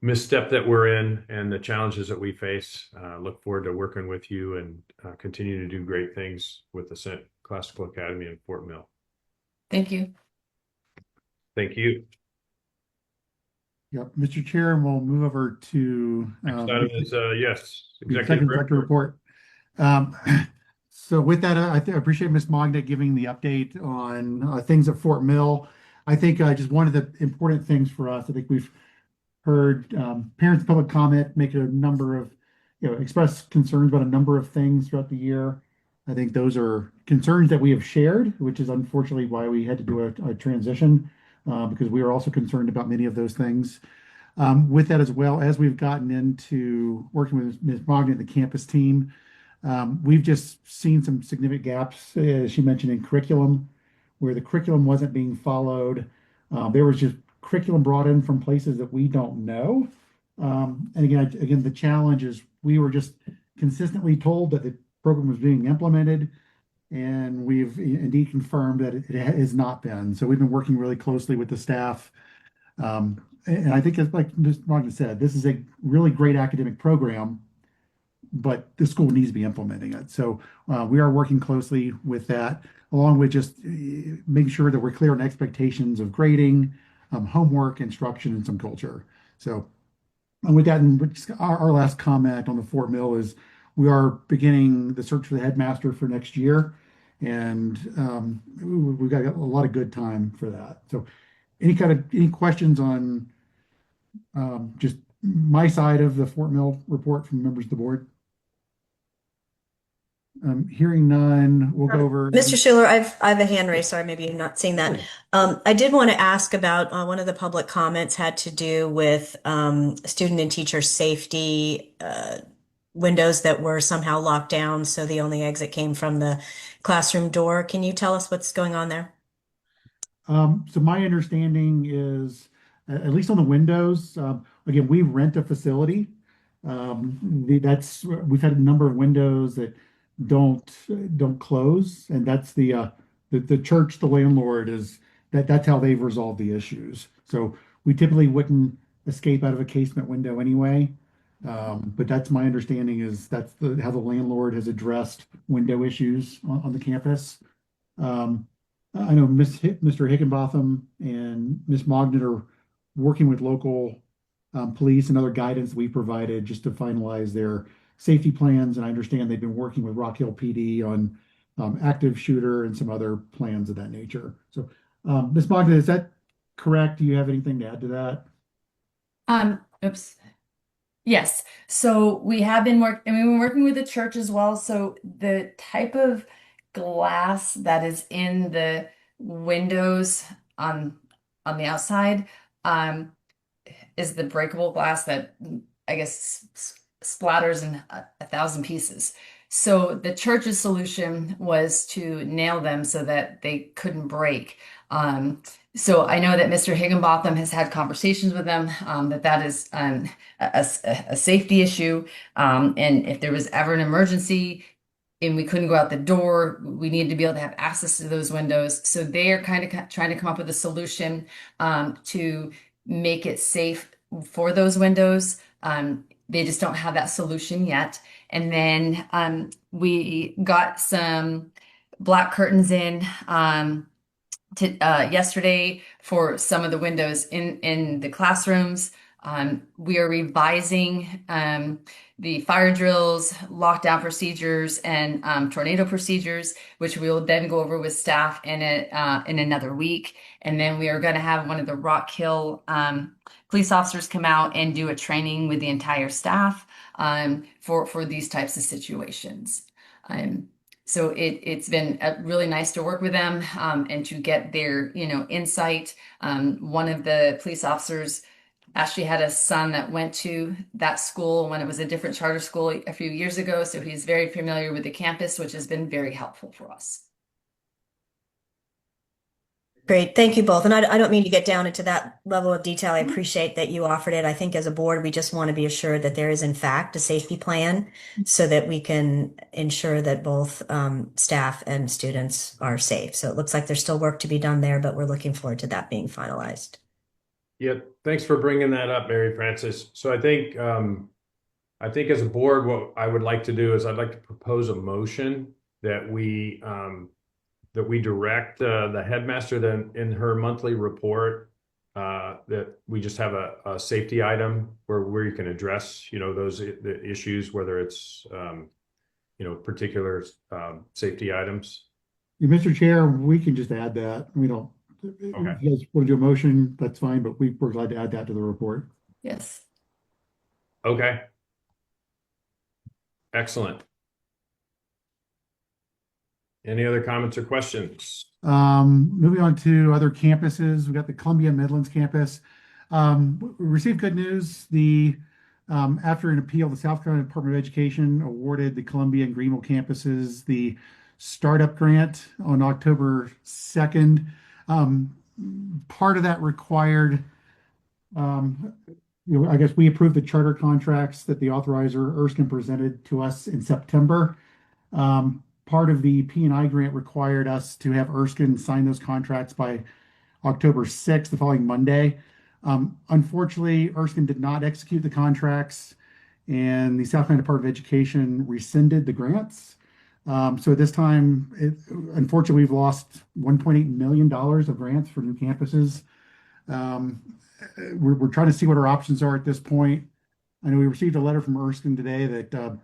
misstep that we're in and the challenges that we face, look forward to working with you and continue to do great things with Ascent Classical Academy in Fort Mill. Thank you. Thank you. Yep, Mr. Chair, we'll move over to Next item is yes, Executive Director report. So with that, I appreciate Ms. Mognet giving the update on things at Fort Mill. I think just one of the important things for us, I think we've heard parents' public comment make a number of, express concerns about a number of things throughout the year. I think those are concerns that we have shared, which is unfortunately why we had to do a transition, because we are also concerned about many of those things. With that, as well as we've gotten into working with Ms. Mognet and the campus team, we've just seen some significant gaps, as she mentioned, in curriculum, where the curriculum wasn't being followed. There was just curriculum brought in from places that we don't know. And again, the challenge is we were just consistently told that the program was being implemented, and we've indeed confirmed that it has not been. So we've been working really closely with the staff. And I think, like Ms. Mognet said, this is a really great academic program, but the school needs to be implementing it. So we are working closely with that, along with just making sure that we're clear on expectations of grading, homework, instruction, and some culture. So with that, and our last comment on the Fort Mill is we are beginning the search for the headmaster for next year, and we've got a lot of good time for that. So any questions on just my side of the Fort Mill report from members of the board? Hearing none, we'll go over. Mr. Schuler, I have a hand raised. Sorry, maybe you're not seeing that. I did want to ask about one of the public comments had to do with student and teacher safety windows that were somehow locked down, so the only exit came from the classroom door. Can you tell us what's going on there? So my understanding is, at least on the windows, again, we rent a facility. We've had a number of windows that don't close, and that's the church, the landlord is that's how they've resolved the issues. So we typically wouldn't escape out of a casement window anyway. But that's my understanding is that's how the landlord has addressed window issues on the campus. I know Mr. Higginbotham and Ms. Mognet are working with local police and other guidance we provided just to finalize their safety plans. And I understand they've been working with Rock Hill PD on active shooter and some other plans of that nature. So Ms. Mognet, is that correct? Do you have anything to add to that? Oops. Yes. So we've been working with the church as well. So the type of glass that is in the windows on the outside is the breakable glass that I guess splatters in 1,000 pieces. So the church's solution was to nail them so that they couldn't break. So I know that Mr. Higginbotham has had conversations with them, that is a safety issue. And if there was ever an emergency and we couldn't go out the door, we needed to be able to have access to those windows. So they are kind of trying to come up with a solution to make it safe for those windows. They just don't have that solution yet. And then we got some black curtains in yesterday for some of the windows in the classrooms. We are revising the fire drills, lockdown procedures, and tornado procedures, which we will then go over with staff in another week. And then we are going to have one of the Rock Hill police officers come out and do a training with the entire staff for these types of situations. So it's been really nice to work with them and to get their insight. One of the police officers actually had a son that went to that school when it was a different charter school a few years ago, so he's very familiar with the campus, which has been very helpful for us. Great. Thank you both. And I don't mean to get down into that level of detail. I appreciate that you offered it. I think as a board, we just want to be assured that there is in fact a safety plan so that we can ensure that both staff and students are safe. So it looks like there's still work to be done there, but we're looking forward to that being finalized. Yep. Thanks for bringing that up, Mary Frances. So I think as a board, what I would like to do is I'd like to propose a motion that we direct the headmaster then in her monthly report that we just have a safety item where you can address, those the issues, whether it's particular safety items. Yeah, Mr. Chair, we can just add that. We don't, if you guys want to do a motion, that's fine, but we're glad to add that to the report. Yes. Okay. Excellent. Any other comments or questions? Moving on to other campuses, we got the Columbia Midlands campus. We received good news. After an appeal, the South Carolina Department of Education awarded the Columbia and Greenville campuses the startup grant on October 2nd. Part of that required, I guess we approved the charter contracts that the authorizer Erskine presented to us in September. Part of the P&I grant required us to have Erskine sign those contracts by October 6th, the following Monday. Unfortunately, Erskine did not execute the contracts, and the South Carolina Department of Education rescinded the grants. So at this time, unfortunately, we've lost $1.8 million of grants for new campuses. We're trying to see what our options are at this point. I know we received a letter from Erskine today that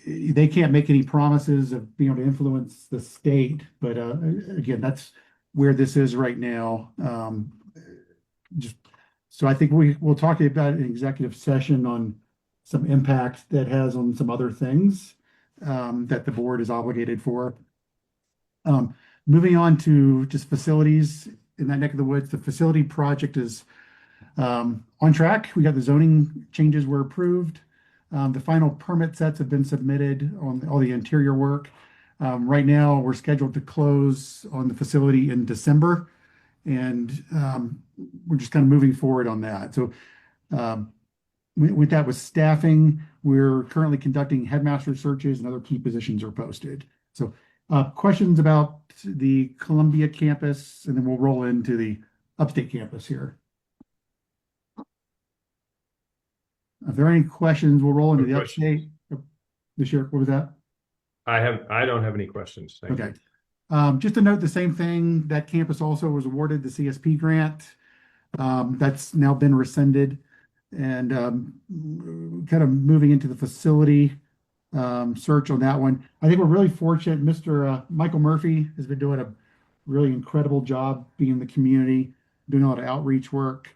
they can't make any promises of being able to influence the state, but again, that's where this is right now. So I think we'll talk about an executive session on some impact that has on some other things that the board is obligated for. Moving on to just facilities in that neck of the woods, the facility project is on track. We got the zoning changes were approved. The final permit sets have been submitted on all the interior work. Right now, we're scheduled to close on the facility in December, and we're just kind of moving forward on that. So with that, with staffing, we're currently conducting headmaster searches and other key positions are posted. So questions about the Columbia campus, and then we'll roll into the upstate campus here. If there are any questions, we'll roll into the upstate. This year, what was that? I don't have any questions. Thank you. Just to note the same thing, that campus also was awarded the CSP grant. That's now been rescinded, and kind of moving into the facility search on that one. I think we're really fortunate. Mr. Michael Murphy has been doing a really incredible job being in the community, doing a lot of outreach work,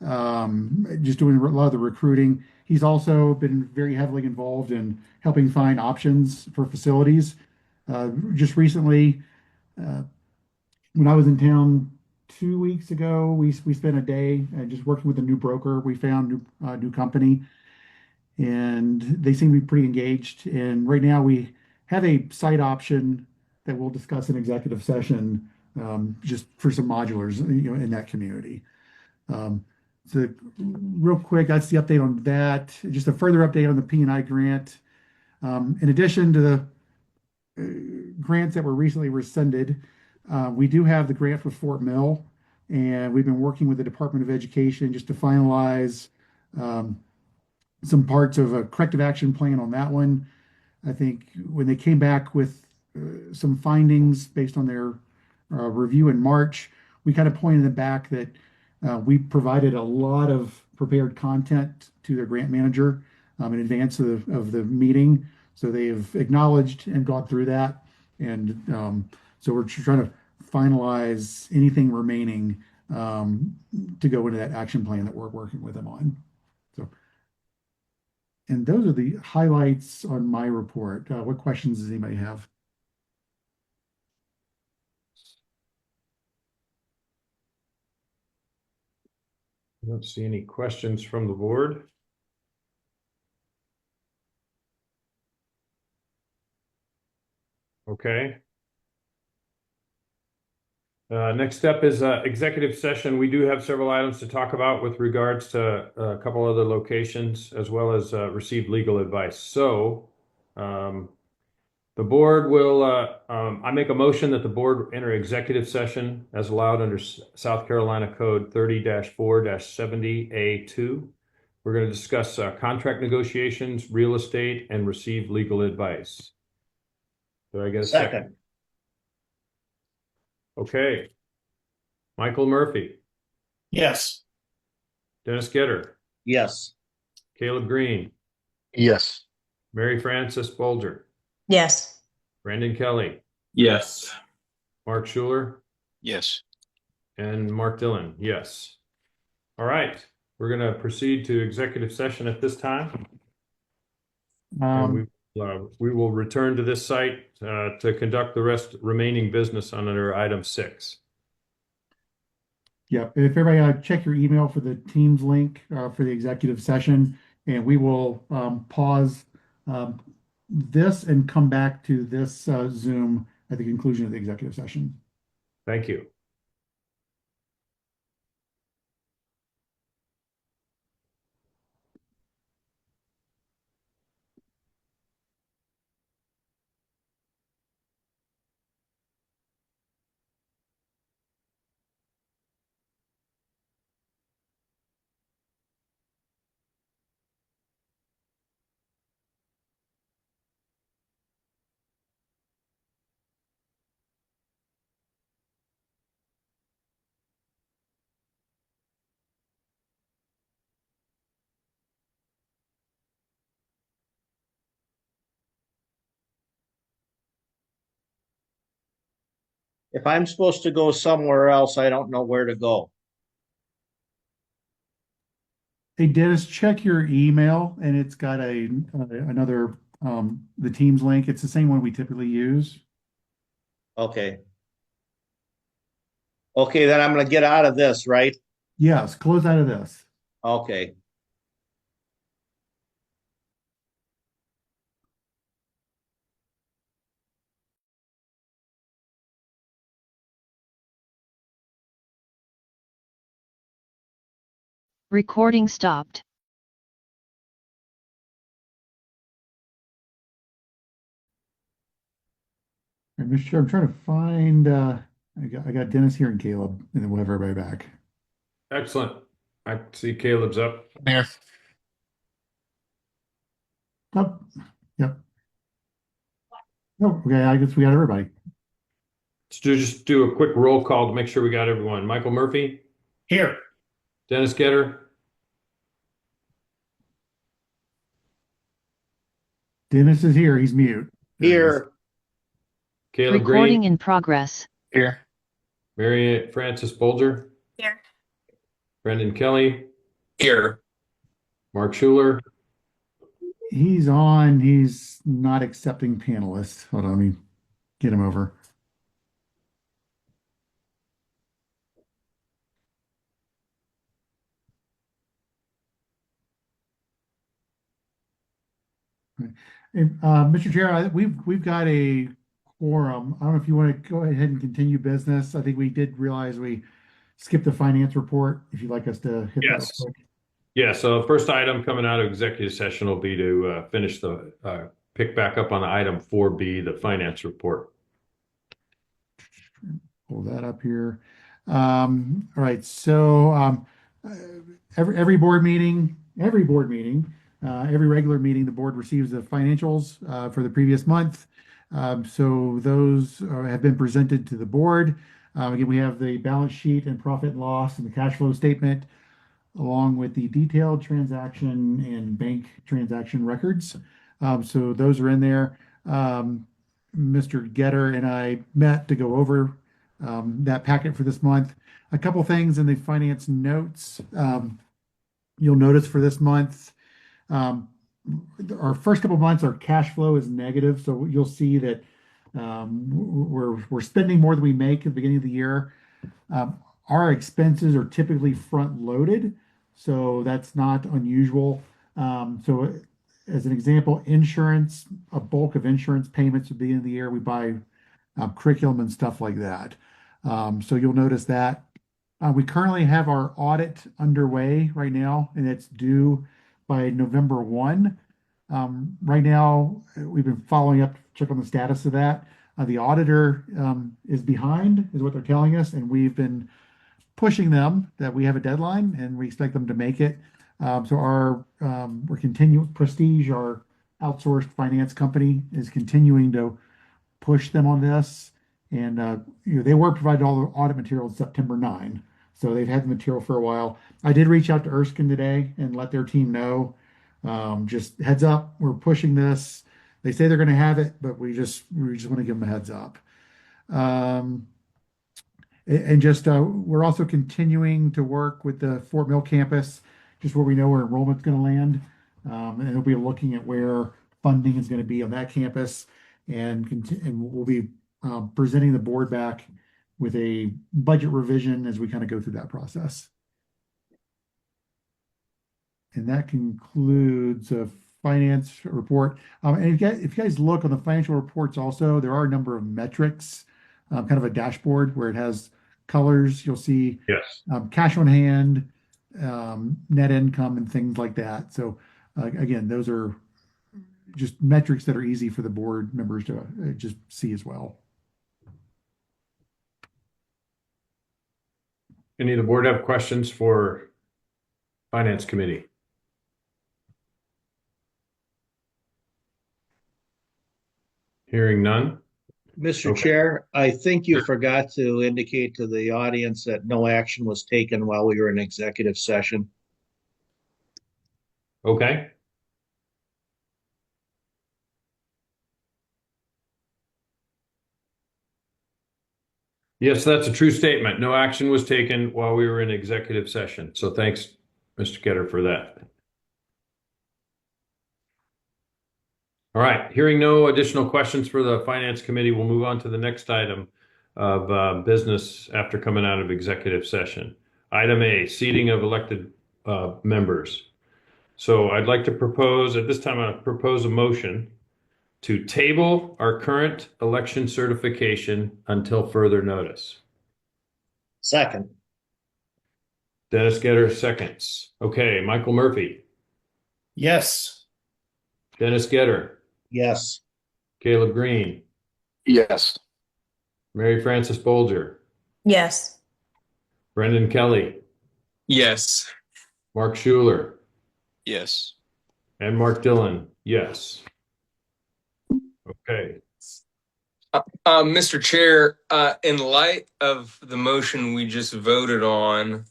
just doing a lot of the recruiting. He's also been very heavily involved in helping find options for facilities. Just recently, when I was in town 2 weeks ago, we spent a day just working with a new broker. We found a new company, and they seem to be pretty engaged. And right now, we have a site option that we'll discuss in executive session, just for some modulars, in that community. So real quick, that's the update on that. Just a further update on the P&I grant. In addition to the grants that were recently rescinded, we do have the grant for Fort Mill, and we've been working with the Department of Education just to finalize some parts of a corrective action plan on that one. I think when they came back with some findings based on their review in March, we kind of pointed them back that we provided a lot of prepared content to their grant manager in advance of the meeting. So they have acknowledged and gone through that. And so we're trying to finalize anything remaining to go into that action plan that we're working with them on. So, and those are the highlights on my report. What questions does anybody have? I don't see any questions from the board. Okay. Next up is executive session. We do have several items to talk about with regards to a couple other locations, as well as received legal advice. So the board will, I make a motion that the board enter executive session as allowed under South Carolina Code 30-4-70A2. We're going to discuss contract negotiations, real estate, and receive legal advice. Do I get a second? Okay. Michael Murphy, Yes. Dennis Getter, Yes. Caleb Green, Yes. Mary Frances Bolger, Yes. Brandon Kelly, Yes. Mark Schuler, Yes. and Mark Dillon. Yes. All right. We're going to proceed to executive session at this time. And we will return to this site to conduct the remaining business under item 6. Yeah, if everybody check your email for the Teams link for the executive session, and we will pause this and come back to this Zoom at the conclusion of the executive session. Thank you. If I'm supposed to go somewhere else, I don't know where to go. Hey, Dennis, check your email, and it's got another the Teams link. It's the same one we typically use. Okay. Okay, then I'm going to get out of this, right? Yes, close out of this. Okay. Recording stopped. Mr. Chair, I'm trying to find I got Dennis here and Caleb, and then we'll have everybody back. Excellent. I see Caleb's up. Here. Oh, yep. Oh, okay, I guess we got everybody. Let's just do a quick roll call to make sure we got everyone. Michael Murphy, Here. Dennis Getter, Dennis is here. He's mute. There he is. Here. Caleb Recording Green, in progress. Here. Mary Frances Bolger, Here. Brendan Kelly, Here. Mark Schuler, He's on. He's not accepting panelists. Hold on, let me get him over. Mr. Chair, we've got a quorum. I don't know if you want to go ahead and continue business. I think we did realize we skipped the finance report. If you'd like us to hit that real Yes. quick. Yeah, so first item coming out of executive session will be to finish pick back up on item 4B, the finance report. Pull that up here. All right, so every board meeting, every regular meeting, the board receives the financials for the previous month. So those have been presented to the board. Again, we have the balance sheet and profit and loss and the cash flow statement, along with the detailed transaction and bank transaction records. So those are in there. Mr. Getter and I met to go over that packet for this month. A couple things in the finance notes you'll notice for this month. Our first couple months, our cash flow is negative, so you'll see that we're spending more than we make at the beginning of the year. Our expenses are typically front loaded, so that's not unusual. So as an example, insurance, a bulk of insurance payments at the beginning of the year, we buy curriculum and stuff like that. So you'll notice that. We currently have our audit underway right now, and it's due by November 1. Right now, we've been following up to check on the status of that. The auditor is behind, is what they're telling us, and we've been pushing them that we have a deadline and we expect them to make it. We're continuing. Prestige, our outsourced finance company, is continuing to push them on this. And they were provided all the audit material on September 9. So they've had the material for a while. I did reach out to Erskine today and let their team know. Just heads up, we're pushing this. They say they're going to have it, but we just want to give them a heads up. We're also continuing to work with the Fort Mill campus, just where we know where enrollment's going to land. And we'll be looking at where funding is going to be on that campus, and we'll be presenting the board back with a budget revision as we kind of go through that process. And that concludes a finance report. And if you guys look on the financial reports also, there are a number of metrics, kind of a dashboard where it has colors. You'll see cash on hand, net income, and things like that. So again, those are just metrics that are easy for the board members to just see as well. Any of the board have questions for Finance Committee? Hearing none. Mr. Okay. Chair, I think you forgot to indicate to the audience that no action was taken while we were in executive session. Okay. Yes, that's a true statement. No action was taken while we were in executive session. So thanks, Mr. Getter, for that. All right, hearing no additional questions for the Finance Committee, we'll move on to the next item of business after coming out of executive session. Item A, seating of elected members. So I'd like to propose, at this time, I propose a motion to table our current election certification until further notice. Second. Dennis Getter seconds. Okay, Michael Murphy. Yes. Dennis Getter. Yes. Caleb Green. Yes. Mary Frances Bolger. Yes. Brendan Kelly. Yes. Mark Schuler. Yes. And Mark Dillon. Yes. Okay. Mr. Chair, in light of the motion we just voted on,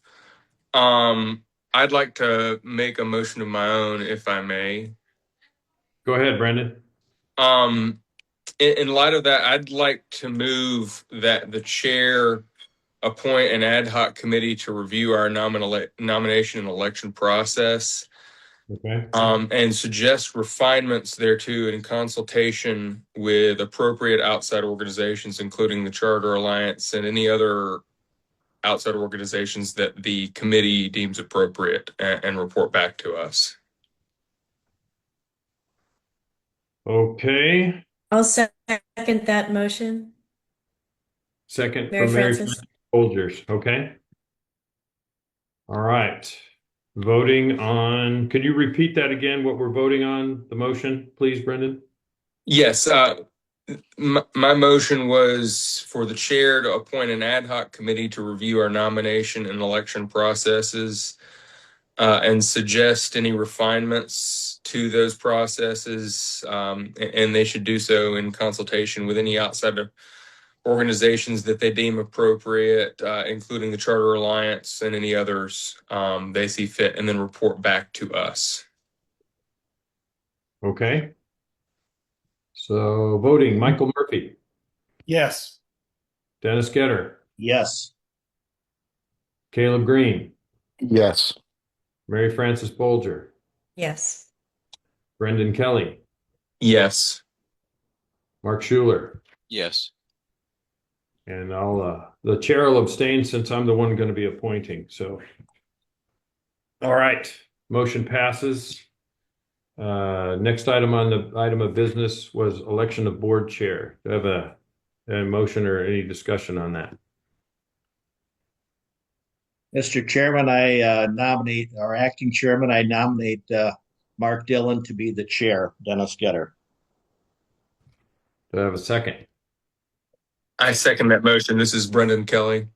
I'd like to make a motion of my own, if I may. Go ahead, Brendan. In light of that, I'd like to move that the chair appoint an ad hoc committee to review our nomination and election process. Okay. And suggest refinements thereto in consultation with appropriate outside organizations, including the Charter Alliance and any other outside organizations that the committee deems appropriate, and report back to us. Okay. I'll second that motion. Second Mary from Mary Frances. Bolgers. Okay. All right. Voting on, could you repeat that again, what we're voting on, the motion, please, Brendan? Yes. My motion was for the chair to appoint an ad hoc committee to review our nomination and election processes, and suggest any refinements to those processes, and they should do so in consultation with any outside organizations that they deem appropriate, including the Charter Alliance and any others they see fit, and then report back to us. Okay. So voting, Michael Murphy. Yes. Dennis Getter. Yes. Caleb Green. Yes. Mary Frances Bolger. Yes. Brendan Kelly. Yes. Mark Schuler. Yes. And the chair will abstain since I'm the one going to be appointing. So, all right, motion passes. Next item on the item of business was election of board chair. Do I have a motion or any discussion on that? Mr. Chairman, I nominate, our acting chairman, I nominate Mark Dillon to be the chair, Dennis Getter. Do I have a second? I second that motion. This is Brendan Kelly.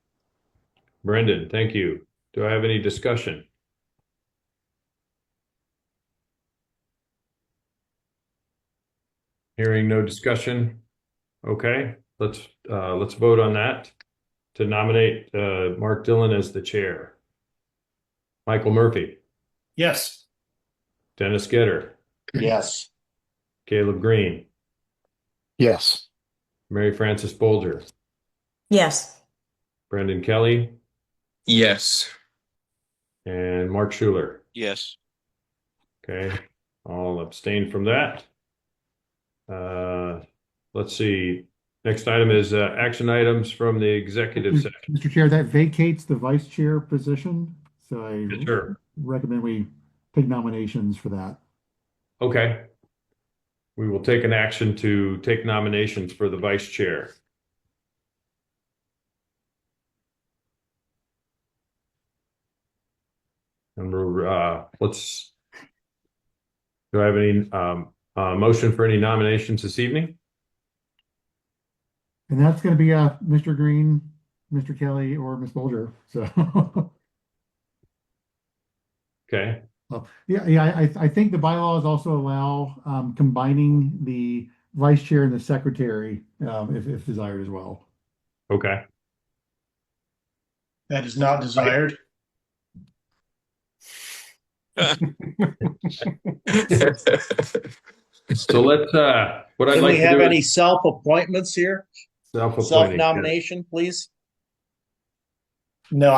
Brendan, thank you. Do I have any discussion? Hearing no discussion. Okay, let's vote on that to nominate Mark Dillon as the chair. Michael Murphy, Yes. Dennis Getter, Yes. Caleb Green, Yes. Mary Frances Bolger, Yes. Brendan Kelly, Yes. and Mark Schuler. Yes. Okay, I'll abstain from that. Let's see. Next item is action items from the executive session. Mr. Chair, that vacates the vice chair position. So I Yes, sir. recommend we take nominations for that. Okay. We will take an action to take nominations for the vice chair. And we're, do I have any motion for any nominations this evening? And that's going to be Mr. Green, Mr. Kelly, or Ms. Bolger. So Okay. I think the bylaws also allow combining the vice chair and the secretary if desired as well. Okay. That is not desired. So let's what I'd Can like we to have do any is self-appointments here? self-appointing. Self-nomination, please? No,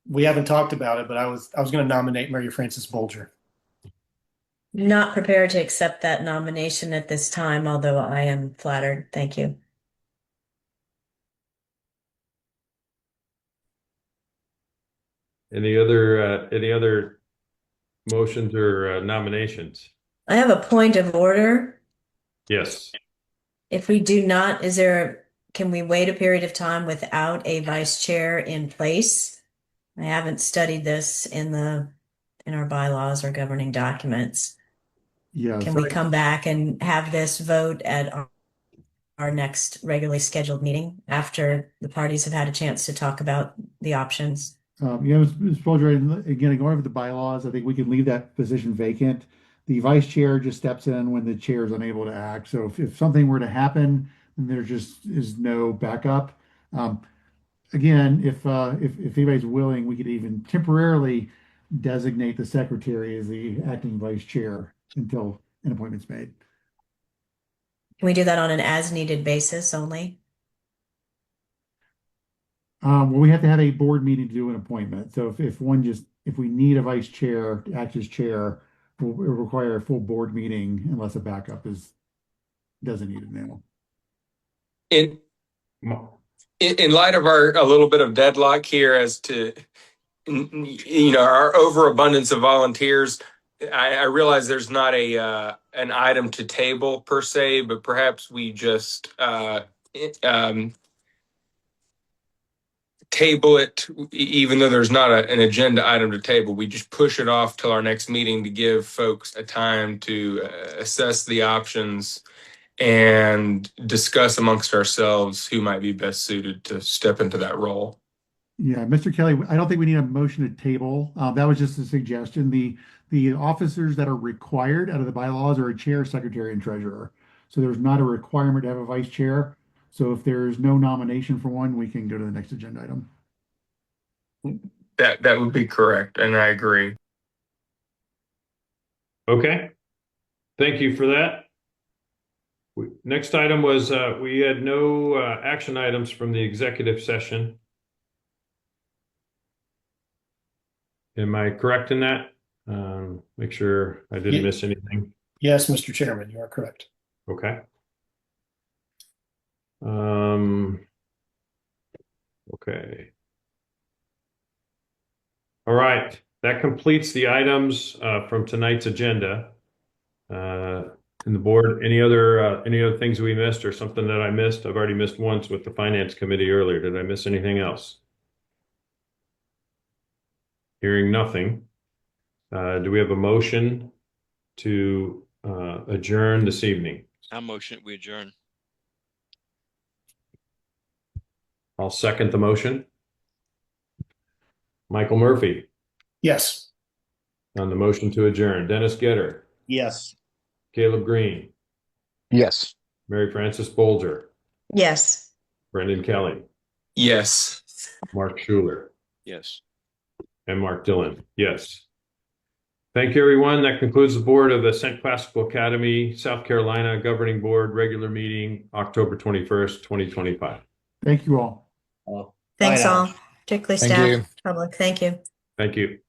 we haven't talked about it, but I was gonna nominate Mary Frances Bolger. Not prepared to accept that nomination at this time, although I am flattered. Thank you. Any other motions or nominations? I have a point of order. Yes. If we do not, can we wait a period of time without a vice chair in place? I haven't studied this in our bylaws or governing documents. Yeah. Can we come back and have this vote at our next regularly scheduled meeting after the parties have had a chance to talk about the options? Ms. Bolger, again, going over the bylaws, I think we can leave that position vacant. The vice chair just steps in when the chair is unable to act. So if something were to happen, then there just is no backup. Again, if anybody's willing, we could even temporarily designate the secretary as the acting vice chair until an appointment's made. Can we do that on an as-needed basis only? Well, we have to have a board meeting to do an appointment. So if we need a vice chair to act as chair, it'll require a full board meeting unless a backup is designated now. In light of a little bit of deadlock here as to our overabundance of volunteers, I realize there's not an item to table per se, but perhaps we just table it, even though there's not an agenda item to table. We just push it off till our next meeting to give folks a time to assess the options and discuss amongst ourselves who might be best suited to step into that role. Yeah, Mr. Kelly, I don't think we need a motion to table. That was just a suggestion. The officers that are required out of the bylaws are a chair, secretary, and treasurer. So there's not a requirement to have a vice chair. So if there's no nomination for one, we can go to the next agenda item. That would be correct, and I agree. Okay. Thank you for that. Next item was we had no action items from the executive session. Am I correct in that? Make sure I didn't miss anything. Yes, Mr. Chairman, you are correct. Okay. Okay. All right. That completes the items from tonight's agenda. And the board, any other things we missed or something that I missed? I've already missed once with the finance committee earlier. Did I miss anything else? Hearing nothing. Do we have a motion to adjourn this evening? I motion we adjourn. I'll second the motion. Michael Murphy Yes. on the motion to adjourn. Dennis Getter, Yes. Caleb Green, Yes. Mary Frances Bolger, Yes. Brendan Kelly, Yes. Mark Schuler, Yes. and Mark Dillon. Yes. Thank you, everyone. That concludes the board of Ascent Classical Academy, South Carolina Governing Board regular meeting, October 21st, 2025. Thank you all. Oh, Thanks bye now. all, particularly Thank staff, you. public. Thank you. Thank you.